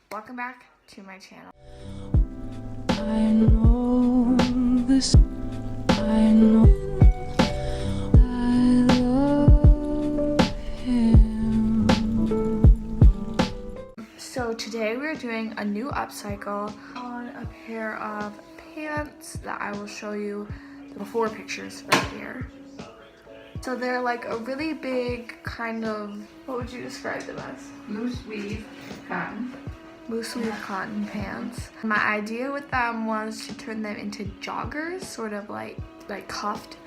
Welcome back to my channel. I know this, I know I love him. So today we're doing a new upcycle on a pair of pants that I will show you the before pictures right here. So they're like a really big kind of, what would you describe them as? Loose weave cotton. Loose weave cotton pants. My idea with them was to turn them into joggers, sort of like cuffed.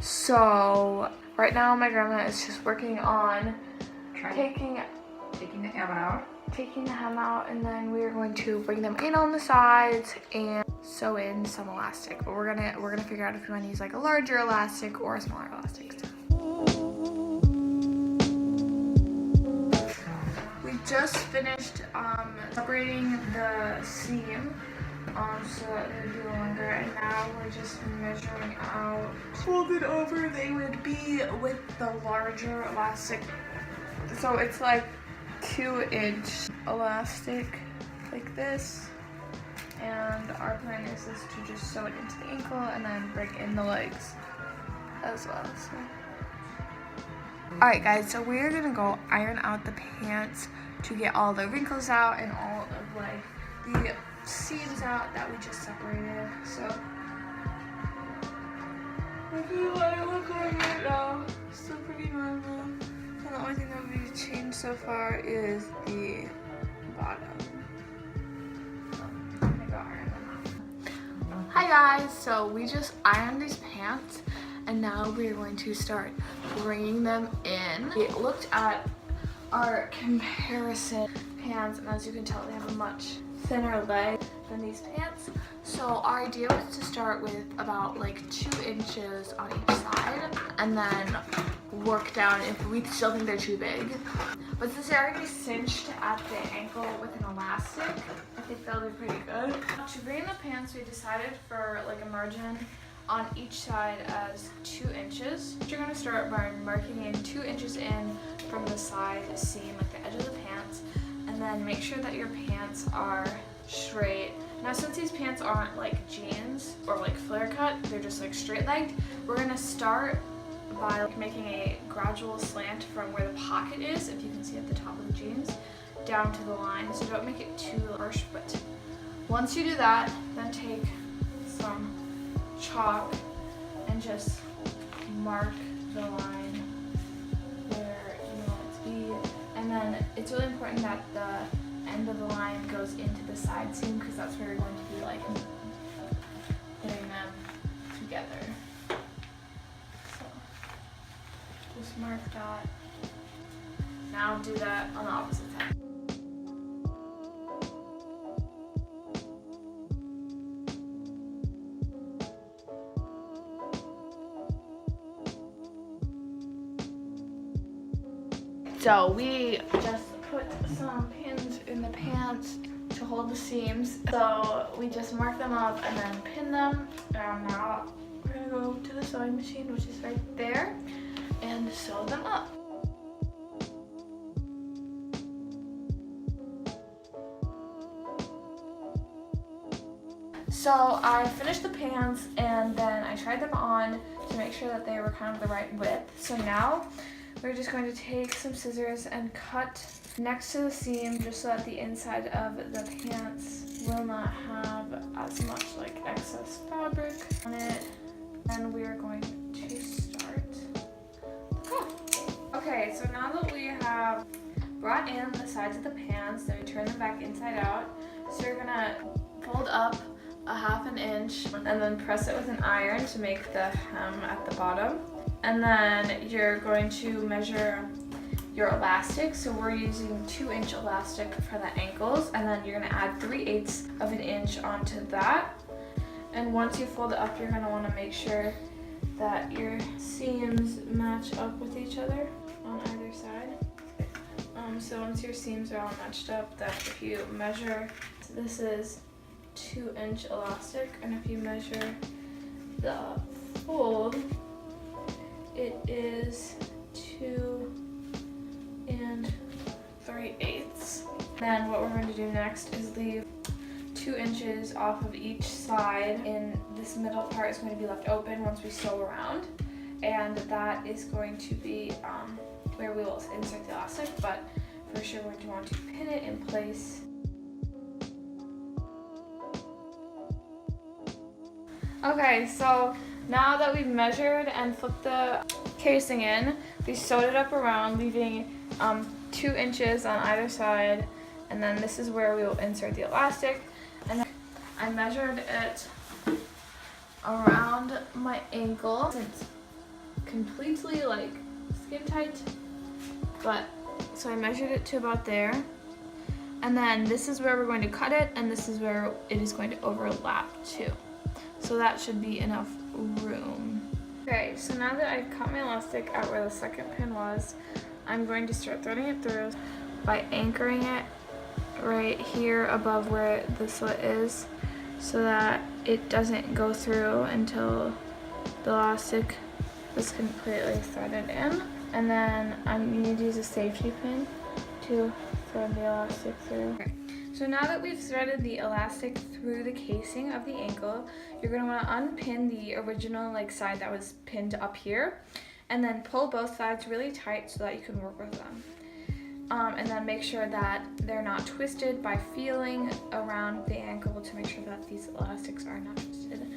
So right now my grandma is just working on taking the hem out. Taking the hem out, and then we are going to bring them in on the sides and sew in some elastic. But we're gonna figure out if we want to use like a larger elastic or a smaller elastic. We just finished separating the seam so that they would be longer, and now we're just measuring out. Folded over, they would be with the larger elastic. So it's like 2-inch elastic like this, and our plan is to just sew it into the ankle and then bring in the legs as well. So. Alright guys, so we're gonna go iron out the pants to get all the wrinkles out and all of like the seams out that we just separated. So this is what I look like right now. Still pretty normal. And the only thing that we've changed so far is the bottom. I'm gonna go iron them. Hi guys, so we just ironed these pants and now we're going to start bringing them in. We looked at our comparison pants, and as you can tell, they have a much thinner leg than these pants. So our idea was to start with about like 2 inches on each side and then work down if we still think they're too big. But since they're already cinched at the ankle with an elastic, I think they'll be pretty good. To bring in the pants, we decided for like a margin on each side as 2 inches. You're gonna start by marking in 2 inches in from the side seam, like the edge of the pants, and then make sure that your pants are straight. Now since these pants aren't like jeans or like flare cut, they're just like straight legged, we're gonna start by like making a gradual slant from where the pocket is, if you can see at the top of the jeans, down to the line. So don't make it too harsh, but once you do that, then take some chalk and just mark the line where you want it to be. And then it's really important that the end of the line goes into the side seam, because that's where you're going to be like putting them together. So just mark that. Now do that on the opposite side. So we just put some pins in the pants to hold the seams. So we just mark them up and then pin them. And now we're gonna go to the sewing machine, which is right there, and sew them up. So I finished the pants and then I tried them on to make sure that they were kind of the right width. So now we're just going to take some scissors and cut next to the seam just so that the inside of the pants will not have as much like excess fabric on it. And we are going to start. Okay, so now that we have brought in the sides of the pants, then we turn them back inside out. So you're gonna fold up a 1/2 inch and then press it with an iron to make the hem at the bottom. And then you're going to measure your elastic. So we're using 2-inch elastic for the ankles, and then you're gonna add 3/8 of an inch onto that. And once you fold it up, you're gonna wanna make sure that your seams match up with each other on either side. So once your seams are all matched up, then if you measure, so this is 2-inch elastic, and if you measure the fold, it is 2 3/8. Then what we're going to do next is leave 2 inches off of each side, and this middle part is going to be left open once we sew around, and that is going to be where we will insert the elastic, but for sure we're going to want to pin it in place. Okay, so now that we've measured and flipped the casing in, we sewed it up around, leaving 2 inches on either side, and then this is where we will insert the elastic. And then I measured it around my ankle. It's completely like skin tight, but so I measured it to about there. And then this is where we're going to cut it, and this is where it is going to overlap too. So that should be enough room. Okay, so now that I've cut my elastic out where the second pin was, I'm going to start threading it through by anchoring it right here above where the slit is, so that it doesn't go through until the elastic is completely threaded in. And then I'm going to use a safety pin to thread the elastic through. Okay. So now that we've threaded the elastic through the casing of the ankle, you're going to want to unpin the original side that was pinned up here, and then pull both sides really tight so that you can work with them. And then make sure that they're not twisted by feeling around the ankle to make sure that these elastics are not twisted.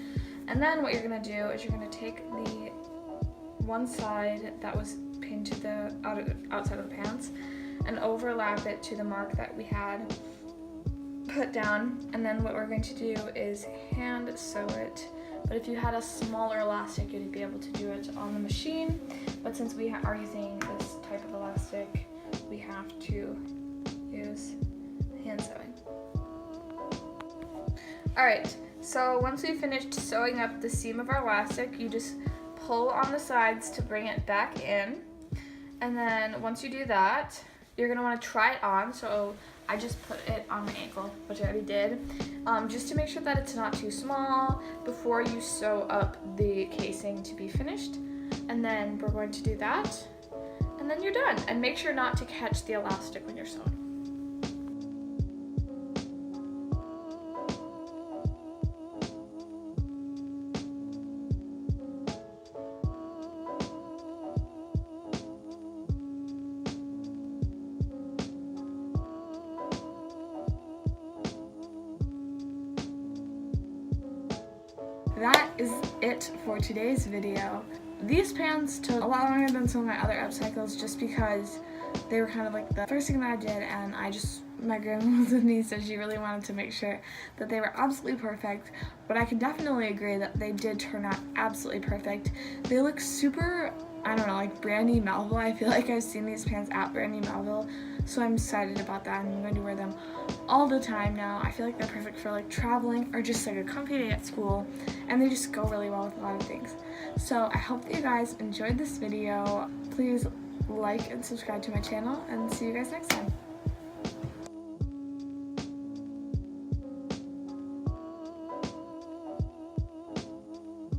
And then what you're going to do is you're going to take the one side that was pinned to the outside of the pants and overlap it to the mark that we had put down, and then what we're going to do is hand sew it. But if you had a smaller elastic, you'd be able to do it on the machine, but since we are using this type of elastic, we have to use hand sewing. Alright, so once we finished sewing up the seam of our elastic, you just pull on the sides to bring it back in, and then once you do that, you're going to want to try it on. So I just put it on my ankle, which I already did, just to make sure that it's not too small before you sew up the casing to be finished. And then we're going to do that, and then you're done. And make sure not to catch the elastic when you're sewing. That is it for today's video. These pants took a lot longer than some of my other upcycles just because they were kind of like the first thing that I did, and my grandma was with me, so she really wanted to make sure that they were absolutely perfect. But I can definitely agree that they did turn out absolutely perfect. They look super, I don't know, like Brandy Melville. I feel like I've seen these pants at Brandy Melville, so I'm excited about that, and I'm going to wear them all the time now. I feel like they're perfect for traveling or just a comfy day at school, and they just go really well with a lot of things. So I hope that you guys enjoyed this video. Please like and subscribe to my channel, and see you guys next time.